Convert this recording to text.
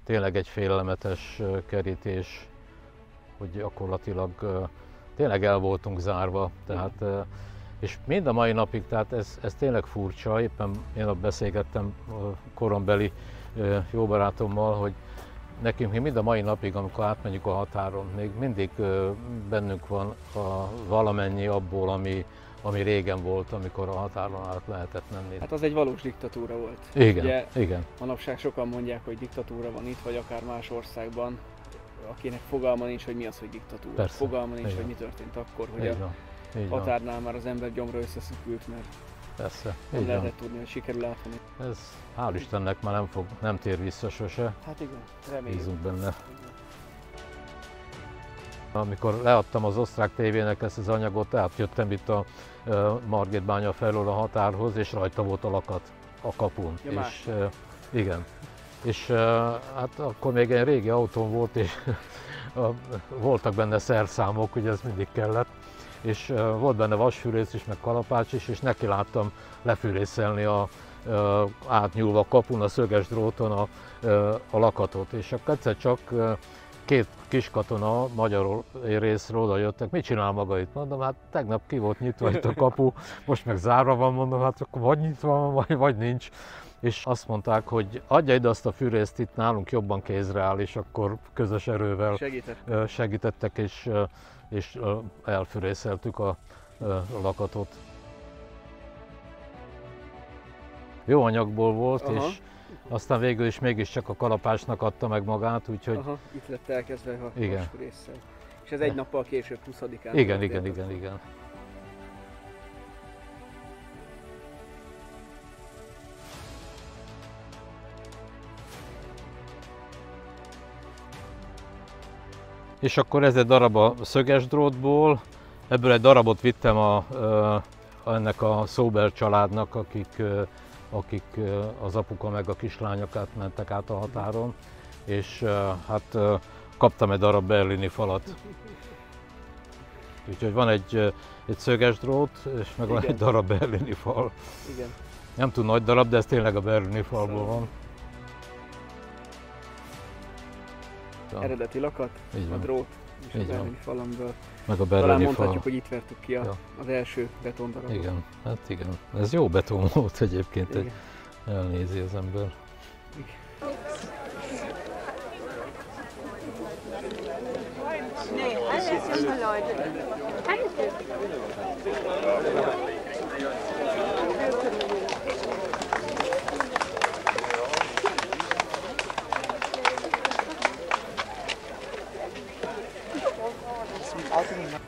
tényleg egy félelmetes kerítés, hogy gyakorlatilag tényleg el voltunk zárva, tehát, és mind a mai napig, tehát ez tényleg furcsa, éppen én beszélgettem korombeli jó barátommal, hogy nekünk mind a mai napig, amikor átmegyünk a határon, még mindig bennünk van valamennyi abból, ami régen volt, amikor a határon át lehetett menni. Hát az egy valós diktatúra volt. Igen, ugye, igen. Manapság sokan mondják, hogy diktatúra van itt, vagy akár más országban, akinek fogalma nincs, hogy mi az, hogy diktatúra. Persze, fogalma nincs, igen. hogy mi történt akkor, hogy Így a van, így határnál van. már az ember gyomra összeszükült, mert Persze, nem így lehetett van. tudni, hogy sikerül átvenni. Ez hál' Istennek már nem tér vissza sose, Hát igen, reméljük. bízunk benne. Amikor leadtam az osztrák tévének ezt az anyagot, átjöttem itt a Margitbánya felől a határhoz, és rajta volt a lakat a kapun. Ja, és, igen. És hát akkor még egy régi autóm volt, és voltak benne szerszámok, ugye ez mindig kellett. És volt benne vasfűrész is, meg kalapács is, és neki láttam lefűrészelni átnyúlva a kapun, a szöges dróton a lakatot. És akkor egyszer csak két kis katona magyar részről oda jöttek, mit csinál maga itt? Mondom, hát tegnap ki volt nyitva itt a kapu, most meg zárva van, mondom, hát akkor vagy nyitva van, vagy nincs. És azt mondták, hogy adja ide azt a fűrészt, itt nálunk jobban kézre áll, és akkor közös erővel segítettek, és elfűrészeltük a lakatot. Jó anyagból volt, Aha. és aztán végül is mégiscsak a kalapácsnak adta meg magát, úgyhogy... Aha, itt lett elkezdve a igen. vasfűrésszel. És ez egy nappal később, 20-án. Igen. És akkor ez egy darab a szöges drótból, ebből egy darabot vittem ennek a Szóber családnak, akik az apuka meg a kislányok mentek át a határon, és hát kaptam egy darab berlini falat. Úgyhogy van egy szöges drót, és meg van egy darab berlini fal. Igen. Nem túl nagy darab, de ez tényleg a berlini falból van. Eredeti lakat, a drót és a berlini fal, amiből meg a berlini talán mondhatjuk, fal. hogy itt vertük ki az első betondarabot. Igen, hát igen. Ez jó beton volt egyébként, egy elnézi az ember. Nee, alles junge Leute. Alles